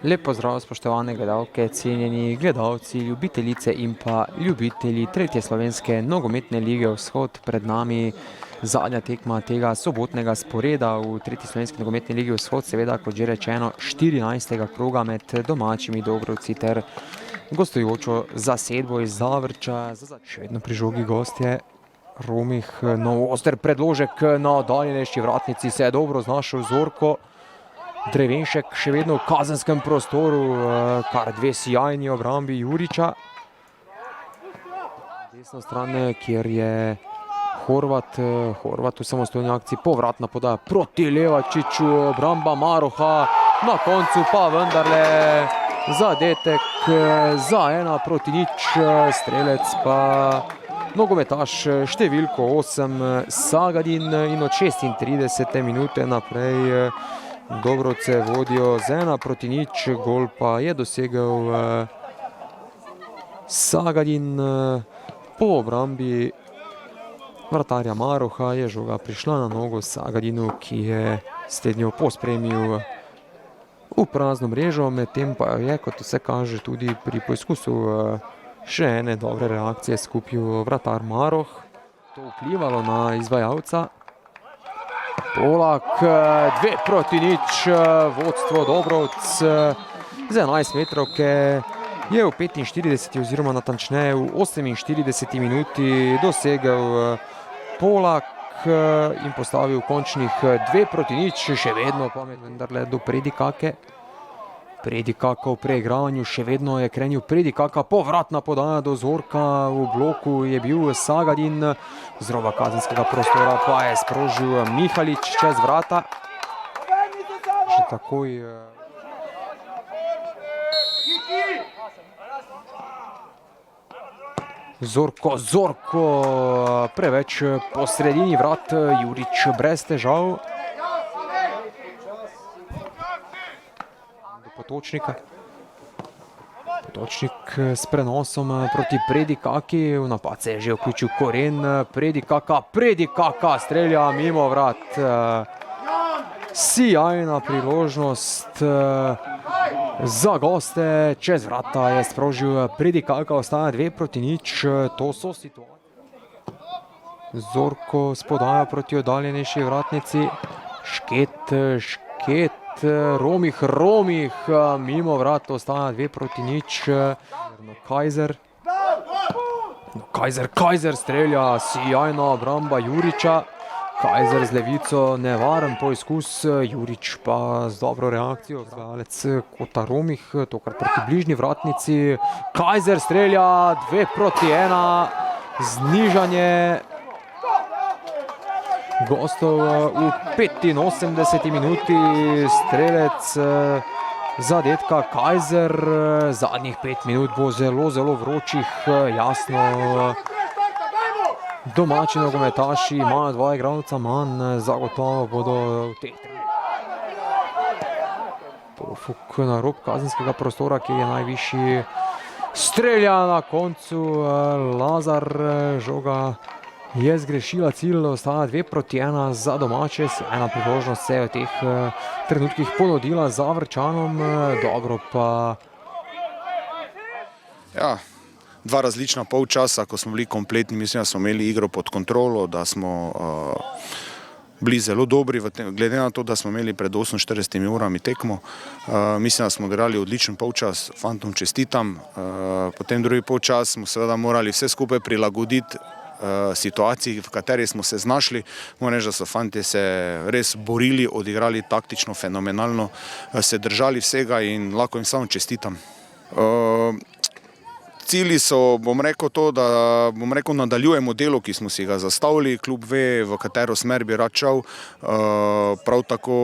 Lep pozdrav, spoštovane gledalke, cenjeni gledalci, ljubiteljice in pa ljubitelji tretje slovenske nogometne lige Vzhod. Pred nami zadnja tekma tega sobotnega sporeda v tretji slovenski nogometni ligi Vzhod, seveda, kot že rečeno, 14. kroga med domačimi Dobrovci ter gostujočo zasedbo iz Zavrča. Še vedno pri žogi gostje Romih, nov oster predložek na oddaljenejši vratnici, se je dobro znašel Zorko. Drevenšek še vedno v kazenskem prostoru, kar dve sijajni obrambi Juriča. Desno stran, kjer je Horvat v samostojni akciji, povratna podaja proti Levačiču, obramba Maroha, na koncu pa vendarle zadetek za 1-0, strelec pa nogometaš številko 8 Sagadin in od 36. minute naprej Dobrovce vodijo z 1-0, gol pa je dosegel Sagadin. Po obrambi vratarja Maroha je žoga prišla na nogo Sagadinu, ki je slednjo pospremil v prazno mrežo, medtem pa je, kot vse kaže, tudi pri poizkusu še ene dobre reakcije skupil vratar Maroh. To vplivalo na izvajalca. Polak, 2-0, vodstvo Dobrovc z 11 metrovke je v 45. oziroma natančneje v 48. minuti dosegel Polak in postavil končnih 2-0, še vedno pa vendarle do Predikake. Predikaka v preigravanju, še vedno je krenil Predikaka, povratna podaja do Zorka, v bloku je bil Sagadin, z roba kazenskega prostora pa je sprožil Mihalič čez vrata. Že takoj Zorko, preveč po sredini vrat, Jurič brez težav. Potočnik s prenosom proti Predikaki, v napad se je že vključil Koren, Predikaka strelja mimo vrat. Sijajna priložnost za goste, čez vrata je sprožil Predikaka, ostaja 2-0, to so situacije. Zorko spodaja proti oddaljenejši vratnici, Šket, Romih, mimo vrat ostaja 2-0. Kajzer strelja, sijajna obramba Juriča. Kajzer z levico, nevaren poizkus, Jurič pa z dobro reakcijo. Izvajalec kota Romih, tokrat proti bližnji vratnici. Kajzer strelja, 2-1, znižanje gostov v 85. minuti, strelec zadetka Kajzer. Zadnjih 5 minut bo zelo vročih, jasno. Domači nogometaši imajo 2 igralca manj, zagotovo bodo v teh Pofuk na rob kazenskega prostora, ki je najvišji. Strelja na koncu Lazar, žoga je zgrešila cilj, ostaja 2-1 za domače. Ena priložnost se je v teh trenutkih ponudila Zavrčanom, dobro pa. Ja, dva različna polčasa, ko smo bili kompletni, mislim, da smo imeli igro pod kontrolo, da smo bili zelo dobri, glede na to, da smo imeli pred 48 urami tekmo. Mislim, da smo odigrali odličen polčas, fantom čestitam. Potem drugi polčas smo seveda morali vse skupaj prilagoditi situaciji, v kateri smo se znašli. Moram reči, da so fantje se res borili, odigrali taktično fenomenalno, se držali vsega in lahko jim samo čestitam. Cilji so, bom rekel, nadaljujemo delo, ki smo si ga zastavili, klub ve, v katero smer bi rad šel, prav tako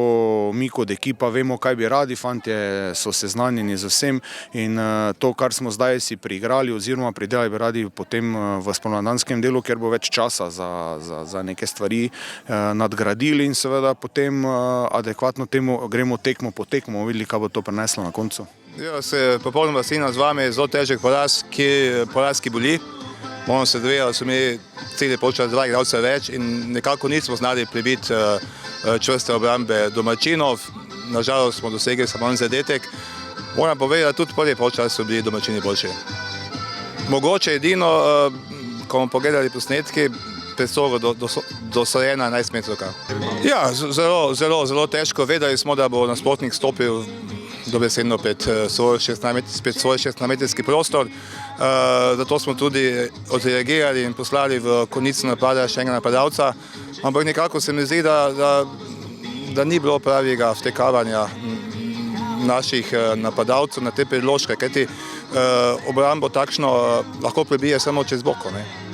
mi kot ekipa vemo, kaj bi radi, fantje so seznanjeni z vsem in to, kar smo zdaj si priigrali oziroma pridelali, bi radi potem v spomladanskem delu, kjer bo več časa za neke stvari nadgradili in seveda potem adekvatno temu gremo tekmo po tekmo, videli, kaj bo to prineslo na koncu. Ja, se popolnoma strinjam z vami, zelo težek poraz, ki boli. Moram se zavedati, da so imeli celi polčas 2 igralca več in nekako nismo znali prebiti čvrste obrambe domačinov. Na žalost smo dosegli samo en zadetek. Moram povedati, tudi prvi polčas so bili domačini boljši. Mogoče edino, ko bomo pogledali posnetki, presogo dosojena 11-metrovka. Ja, zelo težko. Vedeli smo, da bo nasprotnik stopil dobesedno pred svoj 16-metrski prostor. Zato smo tudi odreagirali in poslali v konico napada še enega napadalca. Ampak nekako se mi zdi, da ni bilo pravega vtekavanja naših napadalcev na te predložke, kajti obrambo takšno lahko prebije samo čez boko, ne.